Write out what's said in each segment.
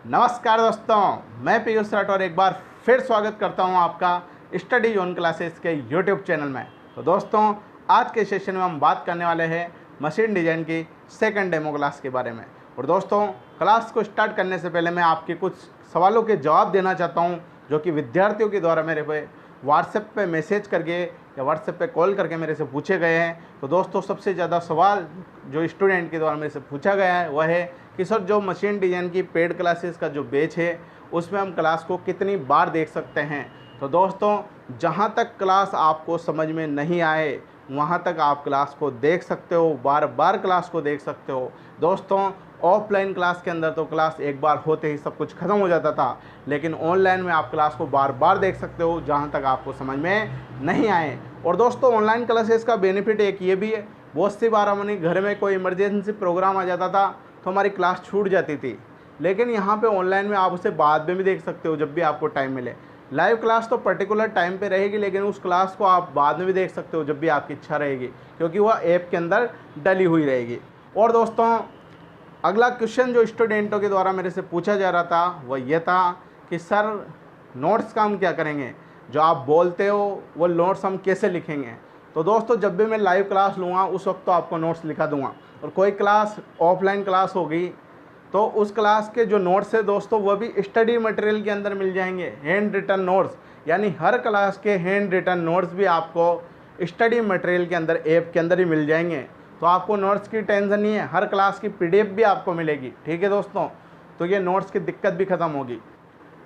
नमस्कार दोस्तों, मैं पीयूष राठौर एक बार फिर स्वागत करता हूं आपका स्टडी जोन क्लासेस के यूट्यूब चैनल में। तो दोस्तों, आज के सेशन में हम बात करने वाले हैं मशीन डिज़ाइन की सेकंड डेमो क्लास के बारे में। और दोस्तों, क्लास को स्टार्ट करने से पहले मैं आपके कुछ सवालों के जवाब देना चाहता हूं जो कि विद्यार्थियों के द्वारा मेरे पे व्हाट्सएप पे मैसेज करके या व्हाट्सएप पे कॉल करके मेरे से पूछे गए हैं। तो दोस्तों, सबसे ज़्यादा सवाल जो स्टूडेंट के द्वारा मेरे से पूछा गया है वह है कि सर, जो मशीन डिज़ाइन की पेड क्लासेस का जो बैच है उसमें हम क्लास को कितनी बार देख सकते हैं। तो दोस्तों, जहाँ तक क्लास आपको समझ में नहीं आए वहाँ तक आप क्लास को देख सकते हो, बार बार क्लास को देख सकते हो। दोस्तों, ऑफलाइन क्लास के अंदर तो क्लास एक बार होते ही सब कुछ ख़त्म हो जाता था, लेकिन ऑनलाइन में आप क्लास को बार बार देख सकते हो जहाँ तक आपको समझ में नहीं आए। और दोस्तों, ऑनलाइन क्लासेस का बेनिफिट एक ये भी है, बहुत सी बार हमारे घर में कोई इमरजेंसी प्रोग्राम आ जाता था तो हमारी क्लास छूट जाती थी, लेकिन यहाँ पे ऑनलाइन में आप उसे बाद में भी देख सकते हो जब भी आपको टाइम मिले। लाइव क्लास तो पर्टिकुलर टाइम पे रहेगी, लेकिन उस क्लास को आप बाद में भी देख सकते हो जब भी आपकी इच्छा रहेगी, क्योंकि वह ऐप के अंदर डली हुई रहेगी। और दोस्तों, अगला क्वेश्चन जो स्टूडेंटों के द्वारा मेरे से पूछा जा रहा था वह यह था कि सर, नोट्स का हम क्या करेंगे, जो आप बोलते हो वो नोट्स हम कैसे लिखेंगे। तो दोस्तों, जब भी मैं लाइव क्लास लूँगा उस वक्त तो आपको नोट्स लिखा दूंगा, और कोई क्लास ऑफलाइन क्लास होगी तो उस क्लास के जो नोट्स है दोस्तों वह भी स्टडी मटेरियल के अंदर मिल जाएंगे, हैंड रिटन नोट्स। यानी हर क्लास के हैंड रिटन नोट्स भी आपको स्टडी मटेरियल के अंदर ऐप के अंदर ही मिल जाएंगे। तो आपको नोट्स की टेंशन नहीं है, हर क्लास की पीडीएफ भी आपको मिलेगी। ठीक है दोस्तों, तो ये नोट्स की दिक्कत भी ख़त्म होगी।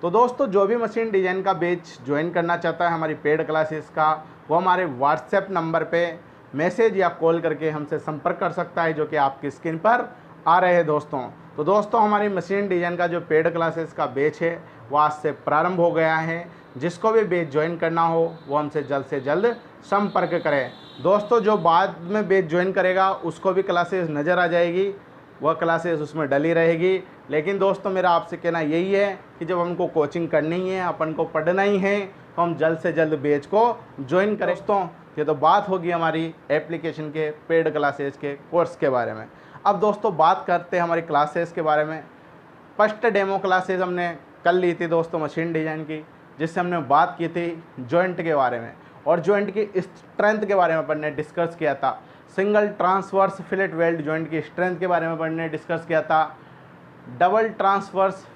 तो दोस्तों, जो भी मशीन डिज़ाइन का बैच ज्वाइन करना चाहता है हमारी पेड क्लासेस का, वो हमारे व्हाट्सएप नंबर पे मैसेज या कॉल करके हमसे संपर्क कर सकता है, जो कि आपकी स्क्रीन पर आ रहे हैं दोस्तों। तो दोस्तों, हमारी मशीन डिज़ाइन का जो पेड क्लासेस का बैच है वो आज से प्रारंभ हो गया है। जिसको भी बैच ज्वाइन करना हो वो हमसे जल्द से जल्द संपर्क करें। दोस्तों, जो बाद में बैच ज्वाइन करेगा उसको भी क्लासेस नज़र आ जाएगी, वह क्लासेस उसमें डली रहेगी। लेकिन दोस्तों, मेरा आपसे कहना यही है कि जब हमको कोचिंग करनी है, अपन को पढ़ना ही है, तो हम जल्द से जल्द बैच को ज्वाइन करें। दोस्तों, ये तो बात होगी हमारी एप्लीकेशन के पेड क्लासेस के कोर्स के बारे में। अब दोस्तों, बात करते हैं हमारी क्लासेस के बारे में। फर्स्ट डेमो क्लासेस हमने कल ली थी दोस्तों मशीन डिज़ाइन की, जिससे हमने बात की थी जॉइंट के बारे में, और जॉइंट की स्ट्रेंथ के बारे में अपन ने डिस्कस किया था। Single transverse fillet weld joint की स्ट्रेंथ के बारे में अपन ने डिस्कस किया था। Double transverse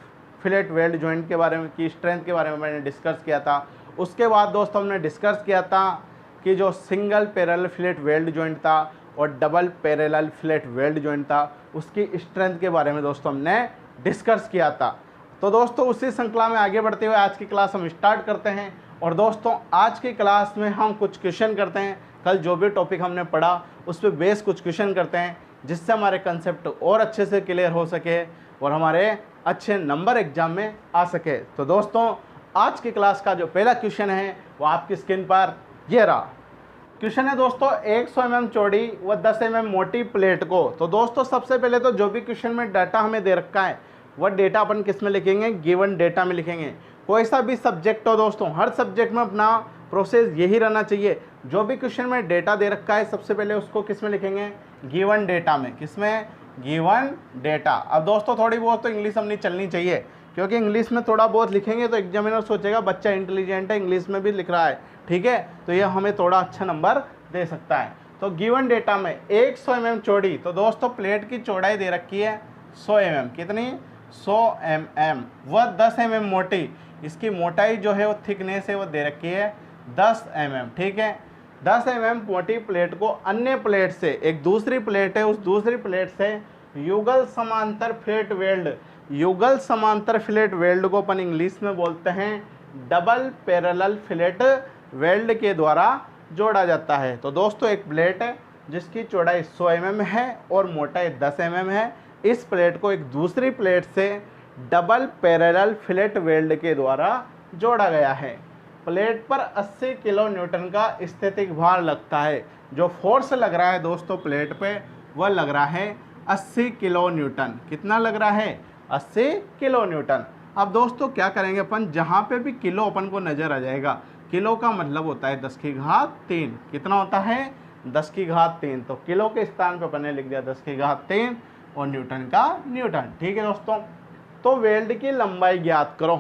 fillet weld joint के बारे में की स्ट्रेंथ के बारे में मैंने डिस्कस किया था। उसके बाद दोस्तों, हमने डिस्कस किया था कि जो single parallel fillet weld joint था और double parallel fillet weld joint था उसकी स्ट्रेंथ के बारे में दोस्तों हमने डिस्कस किया था। तो दोस्तों, उसी श्रृंखला में आगे बढ़ते हुए आज की क्लास हम स्टार्ट करते हैं। और दोस्तों, आज की क्लास में हम कुछ क्वेश्चन करते हैं, कल जो भी टॉपिक हमने पढ़ा उस पर बेस कुछ क्वेश्चन करते हैं, जिससे हमारे कंसेप्ट और अच्छे से क्लियर हो सके और हमारे अच्छे नंबर एग्जाम में आ सके। तो दोस्तों, आज की क्लास का जो पहला क्वेश्चन है वो आपकी स्क्रीन पर ये रहा। क्वेश्चन है दोस्तों, 100 mm चौड़ी व 10 mm मोटी प्लेट को। तो दोस्तों, सबसे पहले तो जो भी क्वेश्चन में डाटा हमें दे रखा है वह डेटा अपन किस में लिखेंगे, गिवन डेटा में लिखेंगे। कोई सा भी सब्जेक्ट हो दोस्तों, हर सब्जेक्ट में अपना प्रोसेस यही रहना चाहिए। जो भी क्वेश्चन में डेटा दे रखा है सबसे पहले उसको किस में लिखेंगे, गिवन डेटा में। किस में, गिवन डेटा। अब दोस्तों, थोड़ी बहुत तो इंग्लिश हमने चलनी चाहिए, क्योंकि इंग्लिश में थोड़ा बहुत लिखेंगे तो एग्जामिनर सोचेगा बच्चा इंटेलिजेंट है, इंग्लिश में भी लिख रहा है। ठीक है, तो यह हमें थोड़ा अच्छा नंबर दे सकता है। तो गिवन डेटा में 100 mm चौड़ी, तो दोस्तों प्लेट की चौड़ाई दे रखी है 100 mm। कितनी, 100 mm। वह 10 mm मोटी, इसकी मोटाई जो है वो थिकनेस है वो दे रखी है 10 mm। ठीक है, 10 mm मोटी प्लेट को अन्य प्लेट से, एक दूसरी प्लेट है उस दूसरी प्लेट से युगल समांतर फिलेट वेल्ड, युगल समांतर फिलेट वेल्ड को अपन इंग्लिश में बोलते हैं डबल पैरेलल फिलेट वेल्ड के द्वारा जोड़ा जाता है। तो दोस्तों, एक प्लेट है जिसकी चौड़ाई 100 mm है और मोटाई 10 mm है। इस प्लेट को एक दूसरी प्लेट से डबल पैरेलल फिलेट वेल्ड के द्वारा जोड़ा गया है। प्लेट पर 80 किलो न्यूटन का स्थैतिक भार लगता है। जो फोर्स लग रहा है दोस्तों प्लेट पे वह लग रहा है 80 किलो न्यूटन। कितना लग रहा है, 80 किलो न्यूटन। अब दोस्तों, क्या करेंगे अपन, जहाँ पे भी किलो अपन को नज़र आ जाएगा, किलो का मतलब होता है 10 की घात 3। कितना होता है, 10 की घात 3। तो किलो के स्थान पर अपन ने लिख दिया 10 की घात 3 और न्यूटन का न्यूटन। ठीक है दोस्तों, तो वेल्ड की लंबाई ज्ञात करो।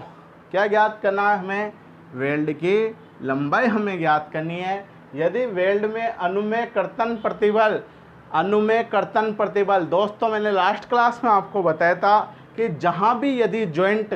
क्या ज्ञात करना है हमें? वेल्ड की लंबाई हमें ज्ञात करनी है। यदि वेल्ड में अनुमेय कर्तन प्रतिबल, दोस्तों मैंने लास्ट क्लास में आपको बताया था कि जहाँ भी यदि joint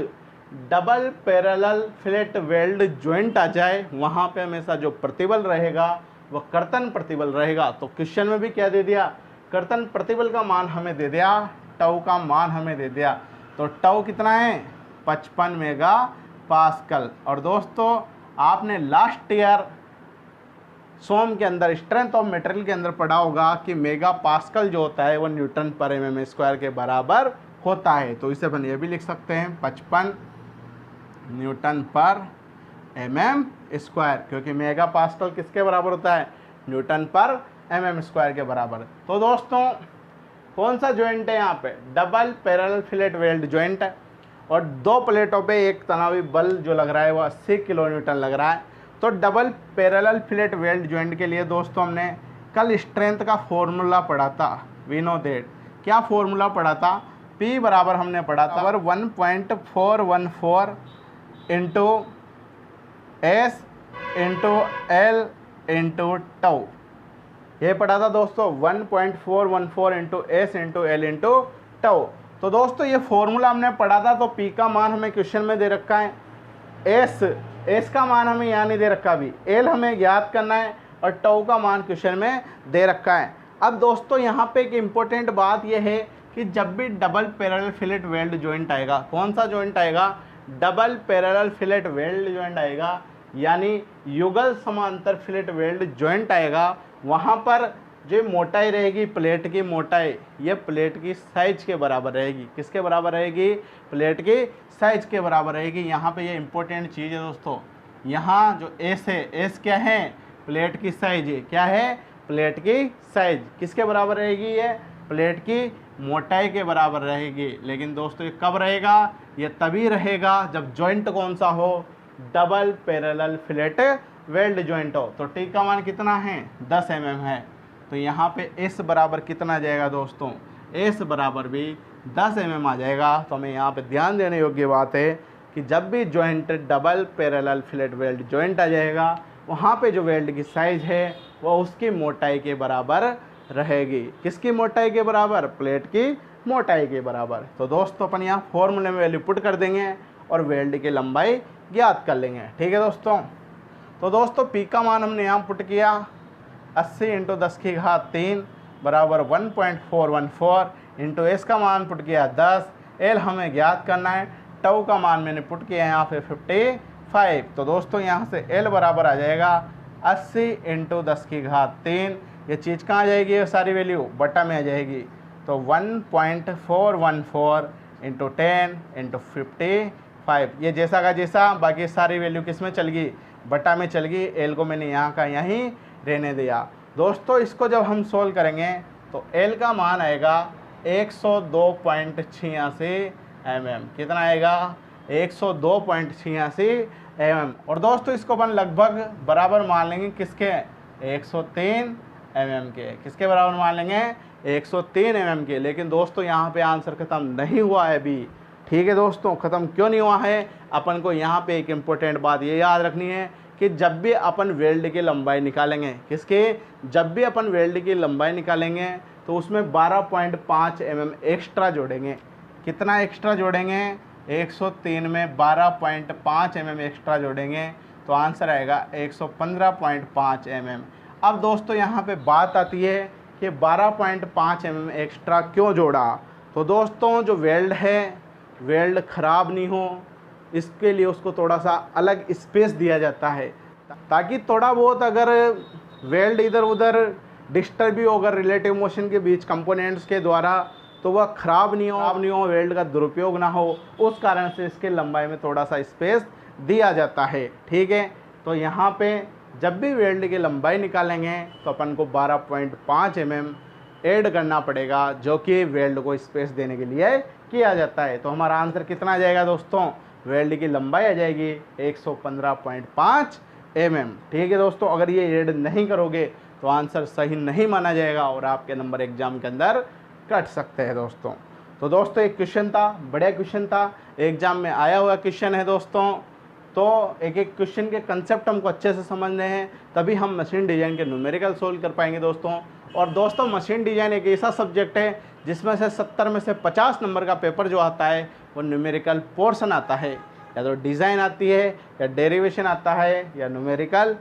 double parallel fillet weld joint आ जाए, वहाँ पे हमेशा जो प्रतिबल रहेगा वह कर्तन प्रतिबल रहेगा। तो क्वेश्चन में भी क्या दे दिया? कर्तन प्रतिबल का मान हमें दे दिया, टाउ का मान हमें दे दिया। तो टाउ कितना है? 55 मेगा पास्कल। और दोस्तों आपने लास्ट ईयर सोम के अंदर स्ट्रेंथ ऑफ मटेरियल के अंदर पढ़ा होगा कि मेगा पास्कल जो होता है वो न्यूटन पर एम स्क्वायर के बराबर होता है। तो इसे अपन ये भी लिख सकते हैं 55 न्यूटन पर एम स्क्वायर, क्योंकि मेगा पास्कल किसके बराबर होता है? न्यूटन पर एम स्क्वायर के बराबर। तो दोस्तों कौन सा जॉइंट है यहाँ पे? Double parallel fillet weld joint है, और दो प्लेटों पे एक तनावी बल जो लग रहा है वो 80 किलो न्यूटन लग रहा है। तो double parallel fillet weld joint के लिए दोस्तों हमने कल स्ट्रेंथ का फॉर्मूला पढ़ा था। We know that. क्या फॉर्मूला पढ़ा था? P बराबर हमने पढ़ा था 1.414 into S into L into tau. ये पढ़ा था दोस्तों 1.414 into S into L into tau. तो दोस्तों ये फॉर्मूला हमने पढ़ा था। तो P का मान हमें क्वेश्चन में दे रखा है, एस का मान हमें यहाँ नहीं दे रखा, अभी एल हमें ज्ञात करना है, और टाउ का मान क्वेश्चन में दे रखा है। अब दोस्तों यहाँ पे एक इम्पोर्टेंट बात यह है कि जब भी double parallel fillet weld joint आएगा, कौन सा जॉइंट आएगा? Double parallel fillet weld joint आएगा, यानी युगल समांतर फिलेट वेल्ड जॉइंट आएगा। वहाँ पर जो मोटाई रहेगी, प्लेट की मोटाई, ये प्लेट की साइज के बराबर रहेगी। किसके बराबर रहेगी? प्लेट की साइज के बराबर रहेगी। यहाँ पे ये इंपॉर्टेंट चीज़ है दोस्तों, यहाँ जो एस है, एस क्या है? प्लेट की साइज है। क्या है? प्लेट की साइज। किसके बराबर रहेगी? ये प्लेट की मोटाई के बराबर रहेगी। लेकिन दोस्तों ये कब रहेगा? ये तभी रहेगा जब जॉइंट कौन सा हो? Double parallel fillet weld joint हो। तो टी का मान कितना है? 10 mm है। तो यहाँ पे एस बराबर कितना आ जाएगा दोस्तों? एस बराबर भी 10 mm आ जाएगा। तो हमें यहाँ पे ध्यान देने योग्य बात है कि जब भी joint double parallel fillet weld joint आ जाएगा, वहाँ पे जो वेल्ड की साइज है वो उसकी मोटाई के बराबर रहेगी। किसकी मोटाई के बराबर? प्लेट की मोटाई के बराबर। तो दोस्तों अपन यहाँ फॉर्मूले में वैल्यू पुट कर देंगे और वेल्ड की लंबाई ज्ञात कर लेंगे। ठीक है दोस्तों। तो दोस्तों P का मान हमने यहाँ पुट किया 80 इंटू 10³ बराबर 1.414 इंटू एस का मान पुट किया 10, एल हमें ज्ञात करना है, टाउ का मान मैंने पुट किया यहाँ पे 55। तो दोस्तों यहाँ से एल बराबर आ जाएगा 80 इंटू 10³ ये चीज़ कहाँ आ जाएगी? ये सारी वैल्यू बटा में आ जाएगी। तो 1.414 इंटू 10 इंटू 55, ये जैसा का जैसा, बाकी सारी वैल्यू किस में चल गई? बटा में चल गई। एल को मैंने यहाँ का यहीं रहने दिया। दोस्तों इसको जब हम सोल्व करेंगे तो एल का मान आएगा 102.86 mm। कितना आएगा? 102.86 mm। और दोस्तों इसको अपन लगभग बराबर मान लेंगे किसके? 103 mm के। किसके बराबर मान लेंगे? 103 mm के। लेकिन दोस्तों यहाँ पे आंसर ख़त्म नहीं हुआ है अभी। ठीक है दोस्तों, ख़त्म क्यों नहीं हुआ है? अपन को यहाँ पे एक इम्पोर्टेंट बात ये याद रखनी है कि जब भी अपन वेल्ड की लंबाई निकालेंगे, किसके? जब भी अपन वेल्ड की लंबाई निकालेंगे तो उसमें 12.5 mm एक्स्ट्रा जोड़ेंगे। कितना एक्स्ट्रा जोड़ेंगे? 103 में 12.5 mm एक्स्ट्रा जोड़ेंगे तो आंसर आएगा 115.5 mm। अब दोस्तों यहाँ पे बात आती है कि 12.5 mm एक्स्ट्रा क्यों जोड़ा? तो दोस्तों जो वेल्ड है, वेल्ड ख़राब नहीं हो, इसके लिए उसको थोड़ा सा अलग स्पेस दिया जाता है, ताकि थोड़ा बहुत अगर वेल्ड इधर उधर डिस्टर्ब भी हो अगर रिलेटिव मोशन के बीच कंपोनेंट्स के द्वारा, तो वह ख़राब नहीं हो, वेल्ड का दुरुपयोग ना हो, उस कारण से इसके लंबाई में थोड़ा सा स्पेस दिया जाता है। ठीक है। तो यहाँ पे जब भी वेल्ड की लंबाई निकालेंगे तो अपन को 12.5 mm ऐड करना पड़ेगा, जो कि वेल्ड को स्पेस देने के लिए किया जाता है। तो हमारा आंसर कितना आ जाएगा दोस्तों? वेल्ड की लंबाई आ जाएगी 115.5 mm। ठीक है दोस्तों, अगर ये ऐड नहीं करोगे तो आंसर सही नहीं माना जाएगा और आपके नंबर एग्जाम के अंदर कट सकते हैं दोस्तों। तो दोस्तों एक क्वेश्चन था, बढ़िया क्वेश्चन था, एग्जाम में आया हुआ क्वेश्चन है दोस्तों। तो एक एक क्वेश्चन के कंसेप्ट हमको अच्छे से समझने हैं, तभी हम मशीन डिज़ाइन के न्यूमेरिकल सोल्व कर पाएंगे दोस्तों। और दोस्तों मशीन डिज़ाइन एक ऐसा सब्जेक्ट है जिसमें से 70 में से 50 नंबर का पेपर जो आता है वो न्यूमेरिकल पोर्शन आता है, या तो डिज़ाइन आती है, या डेरिवेशन आता है, या न्यूमेरिकल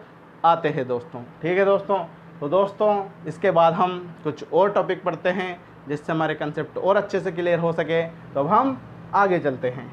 आते हैं दोस्तों। ठीक है दोस्तों। तो दोस्तों इसके बाद हम कुछ और टॉपिक पढ़ते हैं जिससे हमारे कंसेप्ट और अच्छे से क्लियर हो सके। तो अब हम आगे चलते हैं।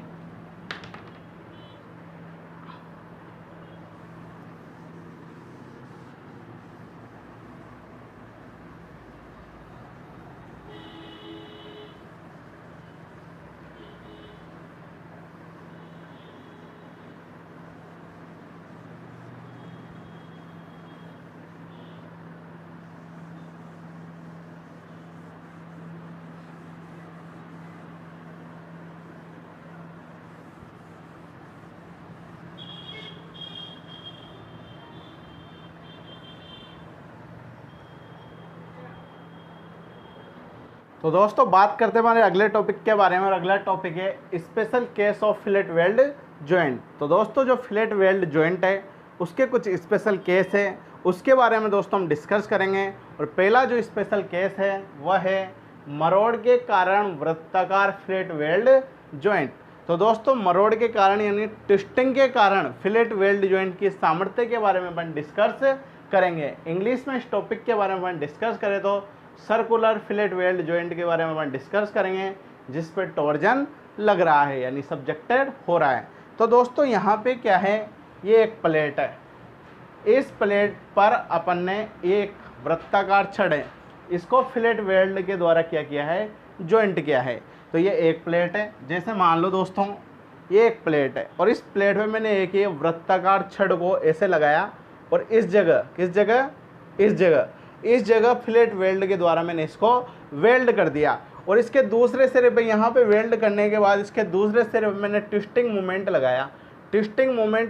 तो दोस्तों बात करते हैं हमारे अगले टॉपिक के बारे में, और अगला टॉपिक है special case of fillet weld joint. तो दोस्तों जो फिलेट वेल्ड जॉइंट है उसके कुछ स्पेशल केस है, उसके बारे में दोस्तों हम डिस्कस करेंगे। और पहला जो स्पेशल केस है वह है मरोड़ के कारण वृत्ताकार फिलेट वेल्ड जॉइंट। तो दोस्तों मरोड़ के कारण यानी ट्विस्टिंग के कारण फिलेट वेल्ड जॉइंट की सामर्थ्य के बारे में अपन डिस्कस करेंगे। इंग्लिश में इस टॉपिक के बारे में अपन डिस्कस करें तो सर्कुलर फिलेट वेल्ड जॉइंट के बारे में अपन डिस्कस करेंगे, जिस पे टॉर्जन लग रहा है यानी सब्जेक्टेड हो रहा है। तो दोस्तों यहाँ पे क्या है, ये एक प्लेट है, इस प्लेट पर अपन ने एक वृत्ताकार छड़ है, इसको फिलेट वेल्ड के द्वारा क्या किया है, जॉइंट किया है। तो ये एक प्लेट है, जैसे मान लो दोस्तों ये एक प्लेट है और इस प्लेट में मैंने एक ये वृत्ताकार छड़ को ऐसे लगाया, और इस जगह किस जगह, इस जगह फिलेट वेल्ड के द्वारा मैंने इसको वेल्ड कर दिया। और इसके दूसरे सिरे पे यहाँ पे वेल्ड करने के बाद इसके दूसरे सिरे पे मैंने ट्विस्टिंग मोमेंट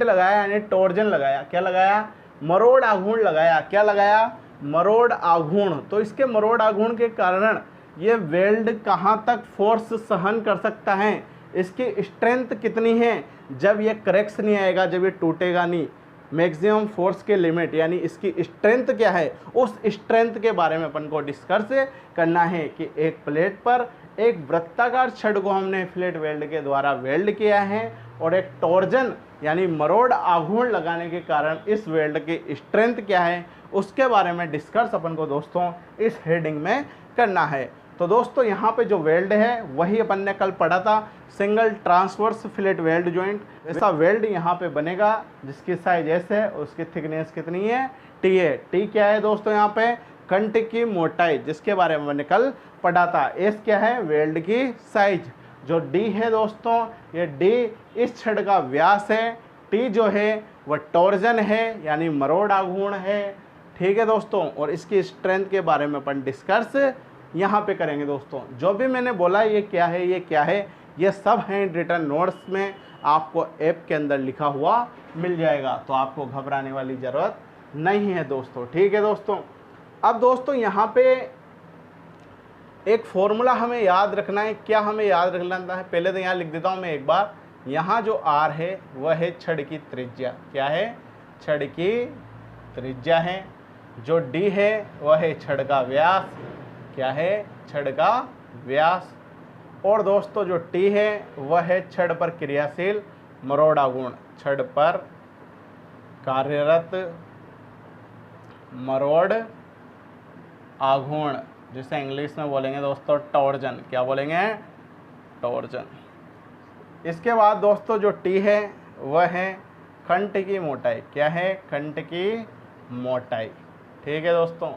लगाया, यानी टॉर्जन लगाया। क्या लगाया, मरोड़ आघूर्ण लगाया। क्या लगाया, मरोड़ आघूर्ण। तो इसके मरोड़ आघूर्ण के कारण ये वेल्ड कहाँ तक फोर्स सहन कर सकता है, इसकी स्ट्रेंथ कितनी है, जब ये क्रैक्स नहीं आएगा, जब ये टूटेगा नहीं, मैक्सिमम फोर्स के लिमिट यानी इसकी स्ट्रेंथ क्या है, उस स्ट्रेंथ के बारे में अपन को डिस्कस करना है कि एक प्लेट पर एक वृत्ताकार छड़ को हमने फिलेट वेल्ड के द्वारा वेल्ड किया है, और एक टॉर्जन यानी मरोड़ आघूर्ण लगाने के कारण इस वेल्ड की स्ट्रेंथ क्या है, उसके बारे में डिस्कस अपन को दोस्तों इस हेडिंग में करना है। तो दोस्तों यहाँ पे जो वेल्ड है वही अपन ने कल पढ़ा था, single transverse fillet weld joint. ऐसा वेल्ड यहाँ पे बनेगा जिसकी साइज एस है, उसकी थिकनेस कितनी है, टी है। टी क्या है दोस्तों, यहाँ पे कंठ की मोटाई, जिसके बारे में मैंने कल पढ़ा था। एस क्या है, वेल्ड की साइज। जो डी है दोस्तों, ये डी इस छड़ का व्यास है। टी जो है वह टॉर्जन है यानी मरोड़ आघूर्ण है। ठीक है दोस्तों, और इसकी स्ट्रेंथ के बारे में अपन डिस्कस यहाँ पे करेंगे दोस्तों। जो भी मैंने बोला ये क्या है, ये सब हैंड रिटन नोट्स में आपको ऐप के अंदर लिखा हुआ मिल जाएगा, तो आपको घबराने वाली ज़रूरत नहीं है दोस्तों। ठीक है दोस्तों। अब दोस्तों यहाँ पे एक फॉर्मूला हमें याद रखना है। क्या हमें याद रखना है, पहले तो यहाँ लिख देता हूँ मैं एक बार। यहाँ जो आर है वह है छड़ की त्रिज्या। क्या है, छड़ की त्रिज्या है। जो डी है वह है छड़ का व्यास। क्या है, छड़ का व्यास। और दोस्तों जो टी है वह है छड़ पर क्रियाशील मरोड़ आघूर्ण, छड़ पर कार्यरत मरोड़ आघूर्ण, जिसे इंग्लिश में बोलेंगे दोस्तों टॉर्जन। क्या बोलेंगे, टॉर्जन। इसके बाद दोस्तों जो टी है वह है कंठ की मोटाई। क्या है, कंठ की मोटाई। ठीक है दोस्तों।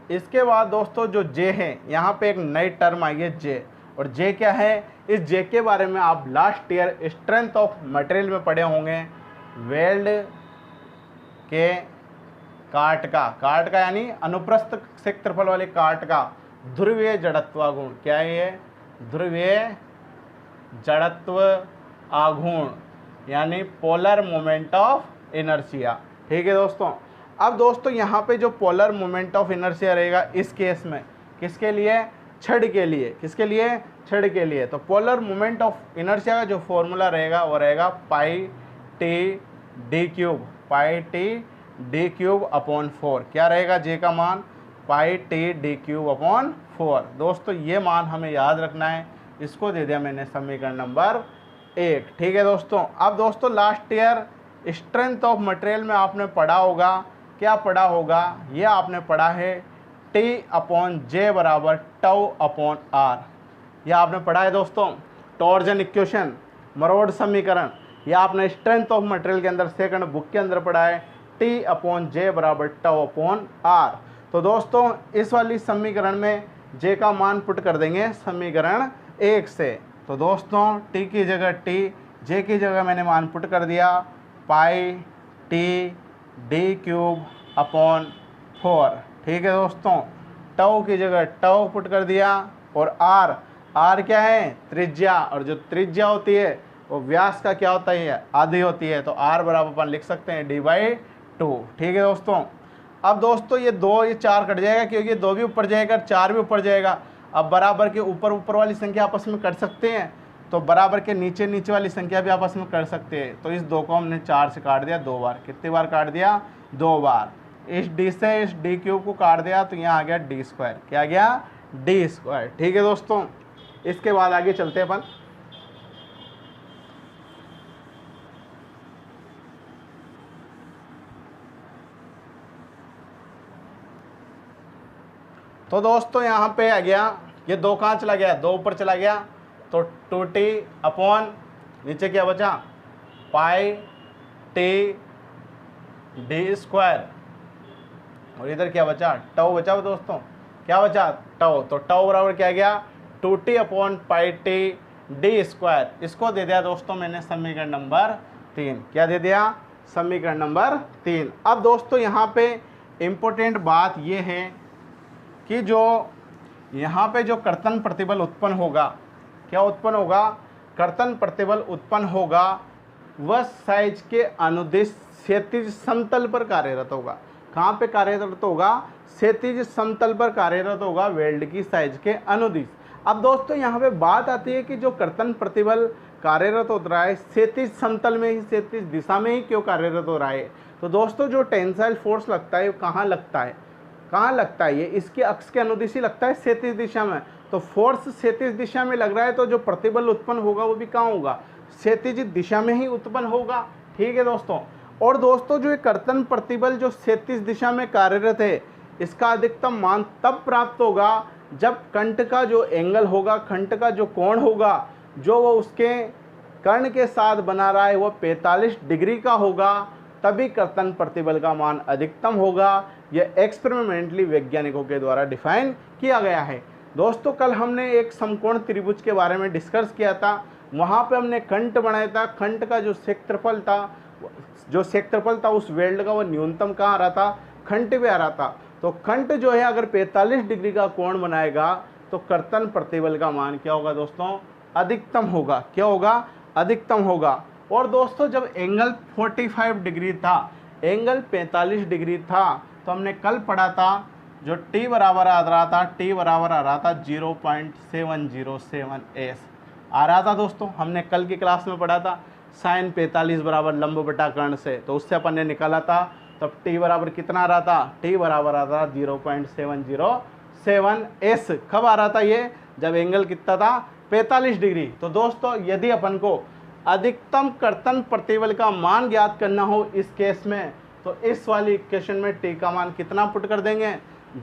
इसके बाद दोस्तों जो जे है, यहाँ पे एक नई टर्म आई है जे, और जे क्या है, इस जे के बारे में आप last year strength of material में पढ़े होंगे। वेल्ड के काट का यानी अनुप्रस्थ क्षेत्रफल वाले काट का ध्रुवीय जड़त्व आघूर्ण। क्या है ये, ध्रुवीय जड़त्व आघूर्ण यानी पोलर मोमेंट ऑफ इनर्शिया। ठीक है दोस्तों। अब दोस्तों यहाँ पे जो पोलर मोमेंट ऑफ इनर्शिया रहेगा इस केस में, किसके लिए, छड़ के लिए, किसके लिए, छड़ के लिए। तो पोलर मोमेंट ऑफ इनर्शिया का जो फॉर्मूला रहेगा वो रहेगा pi T D cube, pi T D cube upon 4। क्या रहेगा जे का मान, pi T D cube upon 4। दोस्तों ये मान हमें याद रखना है, इसको दे दिया मैंने समीकरण नंबर 1। ठीक है दोस्तों। अब दोस्तों last year strength of material में आपने पढ़ा होगा, क्या पढ़ा होगा, ये आपने पढ़ा है टी अपॉन जे बराबर टाउ अपॉन आर। यह आपने पढ़ा है दोस्तों। टॉर्जन इक्वेशन, मरोड समीकरण, यह आपने स्ट्रेंथ ऑफ मटेरियल के अंदर सेकंड बुक के अंदर पढ़ा है, टी अपॉन जे बराबर टाउ अपॉन आर। तो दोस्तों इस वाली समीकरण में जे का मान पुट कर देंगे समीकरण 1 से। तो दोस्तों टी की जगह टी, जे की जगह मैंने मान पुट कर दिया pi T D cube upon 4। ठीक है दोस्तों। टाउ की जगह टाउ पुट कर दिया, और आर, आर क्या है, त्रिज्या, और जो त्रिज्या होती है वो व्यास का क्या होता है, आधी होती है। तो आर बराबर अपन लिख सकते हैं d/2। ठीक है दोस्तों। अब दोस्तों ये 2 ये 4 कट जाएगा, क्योंकि 2 भी ऊपर जाएगा 4 भी ऊपर जाएगा। अब बराबर के ऊपर ऊपर वाली संख्या आपस में कर सकते हैं, तो बराबर के नीचे नीचे वाली संख्या भी आपस में कर सकते हैं। तो इस 2 को हमने 4 से काट दिया 2 बार। कितनी बार काट दिया, 2 बार। इस डी से इस डी क्यूब को काट दिया, तो यहाँ आ गया डी स्क्वायर। क्या आ गया, डी स्क्वायर। ठीक है दोस्तों। इसके बाद आगे चलते हैं अपन। तो दोस्तों यहाँ पे आ गया, ये 2 कहाँ चला गया, 2 ऊपर चला गया, तो 2t अपॉन नीचे क्या बचा, पाई टी डी स्क्वायर, और इधर क्या बचा, टाउ बचा दोस्तों। क्या बचा, टाउ। तो टाउ बराबर क्या गया, 2t upon pi T D square. इसको दे दिया दोस्तों मैंने समीकरण नंबर 3। क्या दे दिया, समीकरण नंबर 3। अब दोस्तों यहाँ पे इम्पोर्टेंट बात ये है कि जो यहाँ पे जो कर्तन प्रतिबल उत्पन्न होगा, क्या उत्पन्न होगा, कर्तन प्रतिबल उत्पन्न होगा, वह साइज के अनुदिश क्षैतिज समतल पर कार्यरत होगा। कहाँ पे कार्यरत होगा, क्षैतिज समतल पर कार्यरत होगा, वेल्ड की साइज के अनुदिश। अब दोस्तों यहाँ पे बात आती है कि जो कर्तन प्रतिबल कार्यरत हो रहा है क्षैतिज समतल में ही, क्षैतिज दिशा में ही क्यों कार्यरत हो रहा है। तो दोस्तों जो टेंसाइल फोर्स लगता है वो कहाँ लगता है, कहाँ लगता है, ये इसके अक्ष के अनुदिश ही लगता है, क्षैतिज दिशा में। तो फोर्स क्षैतिज दिशा में लग रहा है, तो जो प्रतिबल उत्पन्न होगा वो भी कहाँ होगा, क्षैतिज दिशा में ही उत्पन्न होगा। ठीक है दोस्तों। और दोस्तों जो ये कर्तन प्रतिबल जो क्षैतिज दिशा में कार्यरत है, इसका अधिकतम मान तब प्राप्त होगा जब कंठ का जो एंगल होगा, कंठ का जो कोण होगा, जो वो उसके कर्ण के साथ बना रहा है वो 45 डिग्री का होगा, तभी कर्तन प्रतिबल का मान अधिकतम होगा। यह एक्सपेरिमेंटली वैज्ञानिकों के द्वारा डिफाइन किया गया है। दोस्तों कल हमने एक समकोण त्रिभुज के बारे में डिस्कस किया था, वहाँ पे हमने कंठ बनाया था। कंठ का जो क्षेत्रफल था उस वेल्ड का वो न्यूनतम कहाँ आ रहा था, कंठ पे आ रहा था। तो कंठ जो है अगर 45 डिग्री का कोण बनाएगा तो कर्तन प्रतिबल का मान क्या होगा दोस्तों, अधिकतम होगा। क्या होगा, अधिकतम होगा। और दोस्तों जब एंगल 45 डिग्री था, एंगल 45 डिग्री था, तो हमने कल पढ़ा था जो t बराबर आ रहा था, t बराबर आ रहा था 0.707s आ रहा था दोस्तों। हमने कल की क्लास में पढ़ा था साइन 45 बराबर लंब बटा कर्ण से, तो उससे अपन ने निकाला था। तब t बराबर कितना आ रहा था, t बराबर आ रहा था 0.707s। कब आ रहा था ये, जब एंगल कितना था, 45 डिग्री। तो दोस्तों यदि अपन को अधिकतम कर्तन प्रतिबल का मान ज्ञात करना हो इस केस में, तो इस वाली इक्वेशन में t का मान कितना पुट कर देंगे,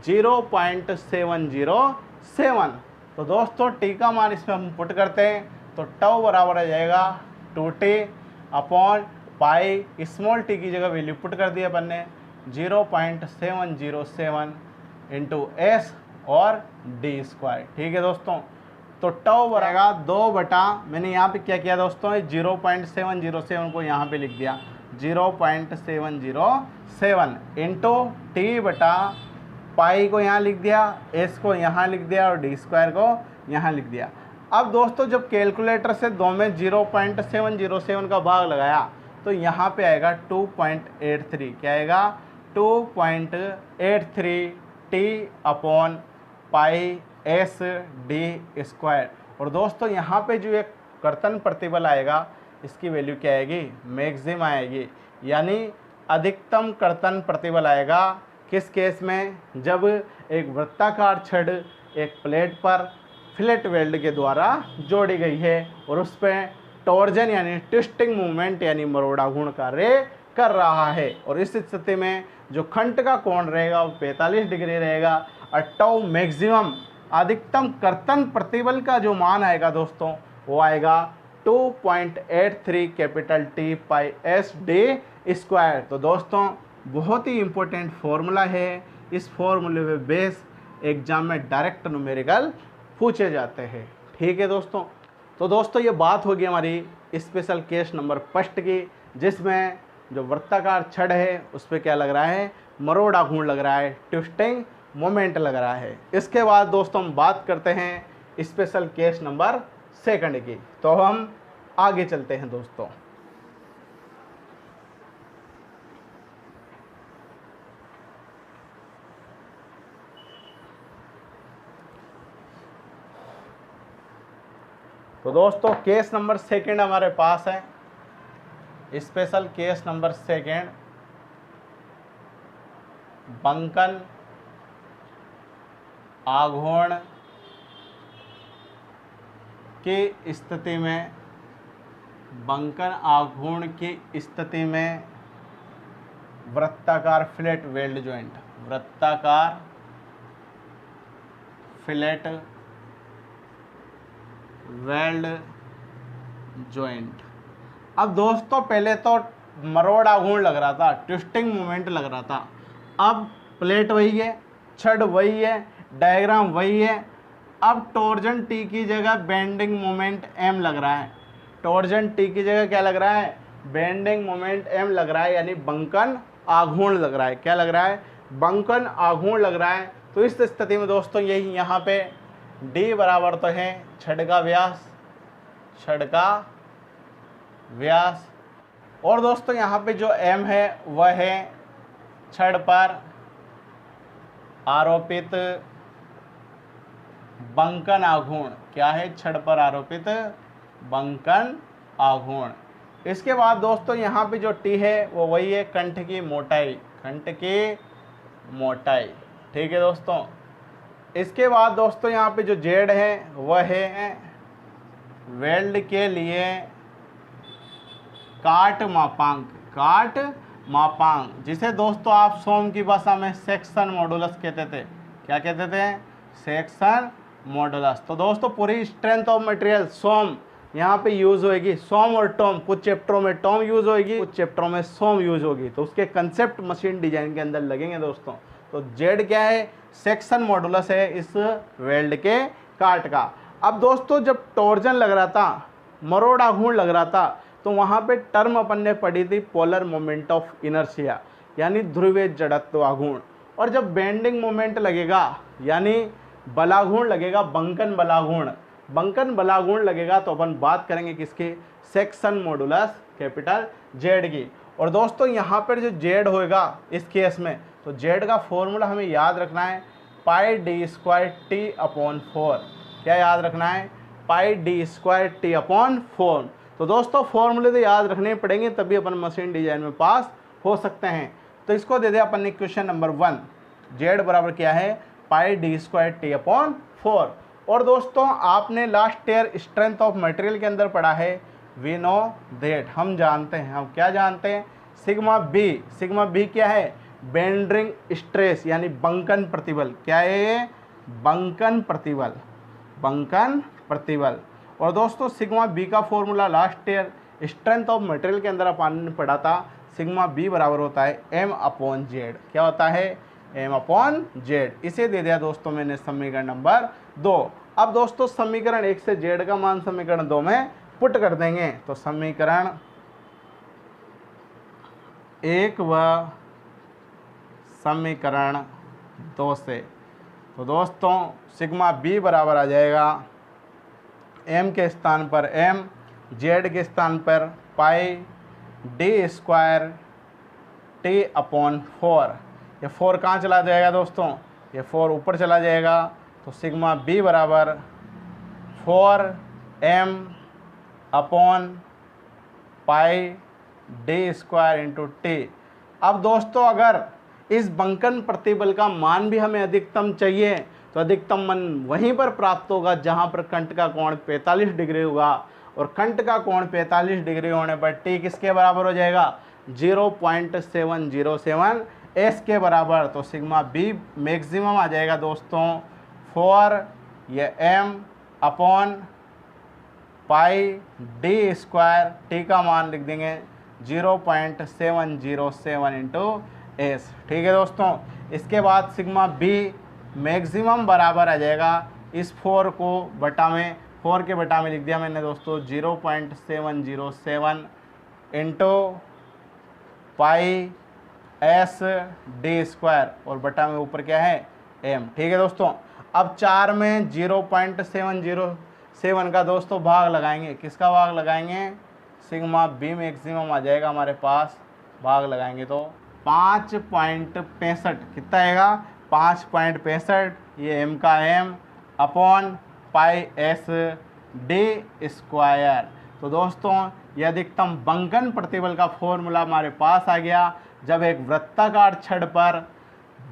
0.707। तो दोस्तों t का मान इसमें हम पुट करते हैं तो टाउ बराबर आ जाएगा 2t upon pi, small t की जगह वैल्यू पुट कर दी अपन ने 0.707 इंटू एस और डी स्क्वायर। ठीक है दोस्तों। तो टाउ बराबर 2 बटा, मैंने यहाँ पे क्या किया दोस्तों, 0.707 को यहाँ पे लिख दिया 0.707 इंटू टी बटा पाई को यहाँ लिख दिया, एस को यहाँ लिख दिया और डी स्क्वायर को यहाँ लिख दिया। अब दोस्तों जब कैलकुलेटर से 2 में 0.707 का भाग लगाया तो यहाँ पे आएगा 2.83। क्या आएगा, 2.83 T upon pi S D square. और दोस्तों यहाँ पे जो एक कर्तन प्रतिबल आएगा इसकी वैल्यू क्या आएगी, मैक्सिमम आएगी, यानी अधिकतम कर्तन प्रतिबल आएगा किस केस में, जब एक वृत्ताकार छड़ एक प्लेट पर फिलेट वेल्ड के द्वारा जोड़ी गई है और उस पर टॉर्जन यानी ट्विस्टिंग मूवमेंट यानी मरोड़ा घूर्ण कार्य कर रहा है। और इस स्थिति में जो खंड का कोण रहेगा वो 45 डिग्री रहेगा और टाउ मैक्सिमम अधिकतम कर्तन प्रतिबल का जो मान आएगा दोस्तों वो आएगा 2.83 capital T pi S D square. तो दोस्तों बहुत ही इम्पोर्टेंट फॉर्मूला है, इस फॉर्मूले पे बेस एग्जाम में डायरेक्ट न्यूमेरिकल पूछे जाते हैं। ठीक है दोस्तों, तो दोस्तों ये बात होगी हमारी स्पेशल केस नंबर फर्स्ट की, जिसमें जो वृत्ताकार छड़ है उस पर क्या लग रहा है, मरोड़ा घूर्ण लग रहा है, ट्विस्टिंग मोमेंट लग रहा है। इसके बाद दोस्तों हम बात करते हैं स्पेशल केस नंबर सेकंड की। तो हम आगे चलते हैं दोस्तों। तो दोस्तों केस नंबर सेकंड हमारे पास है, स्पेशल केस नंबर सेकंड, बंकन आघूर्ण की स्थिति में, बंकन आघूर्ण की स्थिति में वृत्ताकार फिलेट वेल्ड जॉइंट, वृत्ताकार फिलेट वेल्ड जॉइंट। अब दोस्तों पहले तो मरोड़ा घूर्ण लग रहा था, ट्विस्टिंग मोमेंट लग रहा था, अब प्लेट वही है, छड़ वही है, डायग्राम वही है। अब टॉर्जन टी की जगह बेंडिंग मोमेंट एम लग रहा है, टॉर्जन टी की जगह क्या लग रहा है, बेंडिंग मोमेंट एम लग रहा है, यानी बंकन आघूर्ण लग रहा है। क्या लग रहा है, बंकन आघूर्ण लग रहा है। तो इस स्थिति में दोस्तों यही यहाँ पे डी बराबर तो है छड़ का व्यास, छड़ का व्यास, और दोस्तों यहाँ पे जो एम है वह है छड़ पर आरोपित बंकन आघूर्ण। क्या है, छड़ पर आरोपित बंकन आघूर्ण। इसके बाद दोस्तों यहाँ पे जो टी है वो वही है कंठ की मोटाई, कंठ की मोटाई। ठीक है दोस्तों, इसके बाद दोस्तों यहाँ पे जो जेड है वह है वेल्ड के लिए काट मापांक, काट मापांक, जिसे दोस्तों आप सोम की भाषा में सेक्शन मॉडुलस कहते थे। क्या कहते थे, सेक्शन मॉडुलस। तो दोस्तों पूरी स्ट्रेंथ ऑफ मटेरियल सोम यहाँ पे यूज होएगी, सोम और टॉम, कुछ चैप्टरों में टॉम यूज होएगी, कुछ चैप्टरों में सोम यूज होगी। तो उसके कंसेप्ट मशीन डिजाइन के अंदर लगेंगे दोस्तों। तो जेड क्या है, सेक्शन मॉडुलस है इस वेल्ड के काट का। अब दोस्तों जब टॉर्जन लग रहा था, मरोड़ा घूर्ण लग रहा था, तो वहाँ पे टर्म अपन ने पढ़ी थी पोलर मोमेंट ऑफ इनर्शिया, यानी ध्रुवीय जड़त्व आघूर्ण। और जब बेंडिंग मोमेंट लगेगा यानी बलाघूर्ण लगेगा, बंकन बलाघूर्ण, बंकन बलाघूर्ण लगेगा, तो अपन बात करेंगे किसकी, सेक्शन मॉडुलस कैपिटल जेड की। और दोस्तों यहाँ पर जो जेड होएगा इस केस में, तो जेड का फॉर्मूला हमें याद रखना है पाई डी स्क्वायर टी अपॉन 4। क्या याद रखना है, पाई डी स्क्वायर टी अपॉन 4। तो दोस्तों फॉर्मूले तो याद रखने पड़ेंगे, तभी अपन मशीन डिजाइन में पास हो सकते हैं। तो इसको दे दे अपन ने क्वेश्चन नंबर 1, जेड बराबर क्या है, पाई डी स्क्वायर टी अपॉन 4। और दोस्तों आपने last year strength of material के अंदर पढ़ा है, वी नो दैट, हम जानते हैं, हम क्या जानते हैं, सिग्मा बी। सिग्मा बी क्या है, बेंडिंग स्ट्रेस यानी बंकन प्रतिबल। क्या है ये, बंकन प्रतिबल, बंकन प्रतिबल। और दोस्तों सिग्मा बी का formula last year strength of material के अंदर अपन ने पढ़ा था, सिग्मा बी बराबर होता है एम अपॉन जेड। क्या होता है, एम अपॉन जेड। इसे दे दिया दोस्तों मैंने समीकरण नंबर 2। अब दोस्तों समीकरण 1 से जेड का मान समीकरण 2 में पुट कर देंगे। तो समीकरण 1 व समीकरण 2 से, तो दोस्तों सिग्मा बी बराबर आ जाएगा एम के स्थान पर एम, जेड के स्थान पर पाई डी स्क्वायर टी अपॉन 4। ये 4 कहाँ चला जाएगा दोस्तों, ये 4 ऊपर चला जाएगा, तो सिग्मा बी बराबर 4m upon pi D square into T. अब दोस्तों अगर इस बंकन प्रतिबल का मान भी हमें अधिकतम चाहिए तो अधिकतम मान वहीं पर प्राप्त होगा जहां पर कंट का कोण 45 डिग्री होगा, और कंट का कोण 45 डिग्री होने पर टी किसके बराबर हो जाएगा 0.707 एस के बराबर। तो सिग्मा बी मैक्सिमम आ जाएगा दोस्तों 4 ये m upon pi D square, T का मान लिख देंगे 0.707 इंटू एस। ठीक है दोस्तों, इसके बाद सिग्मा बी मैक्सिमम बराबर आ जाएगा इस 4 को बटा में 4 के बटा में लिख दिया मैंने दोस्तों 0.707 into pi S D square, और बटा में ऊपर क्या है एम। ठीक है दोस्तों, अब 4 में 0.707 का दोस्तों भाग लगाएंगे। किसका भाग लगाएंगे, सिग्मा बी मैक्सिमम आ जाएगा हमारे पास, भाग लगाएंगे तो 5.65 कितना आएगा 5.65, ये एम का M upon pi S D square. तो दोस्तों ये अधिकतम बंकन प्रतिबल का फॉर्मूला हमारे पास आ गया। जब एक वृत्ताकार छड़ पर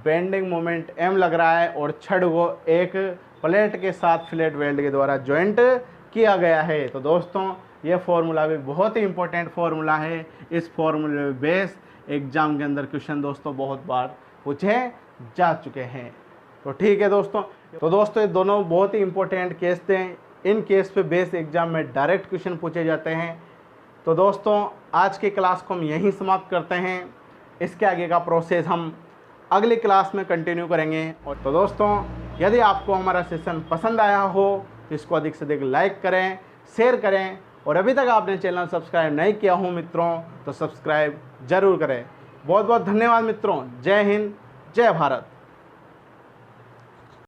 बेंडिंग मोमेंट m लग रहा है और छड़ को एक प्लेट के साथ फ्लैट वेल्ड के द्वारा जॉइंट किया गया है, तो दोस्तों ये फॉर्मूला भी बहुत ही इंपॉर्टेंट फॉर्मूला है। इस फॉर्मूले बेस एग्जाम के अंदर क्वेश्चन दोस्तों बहुत बार पूछे जा चुके हैं। तो ठीक है दोस्तों, ये दोनों बहुत ही इंपॉर्टेंट केस थे। इन केस पे बेस एग्जाम में डायरेक्ट क्वेश्चन पूछे जाते हैं। तो दोस्तों आज की क्लास को हम यहीं समाप्त करते हैं। इसके आगे का प्रोसेस हम अगली क्लास में कंटिन्यू करेंगे। और तो दोस्तों यदि आपको हमारा सेशन पसंद आया हो तो इसको अधिक से अधिक लाइक करें, शेयर करें, और अभी तक आपने चैनल सब्सक्राइब नहीं किया हो मित्रों तो सब्सक्राइब जरूर करें। बहुत बहुत धन्यवाद मित्रों। जय हिंद, जय भारत।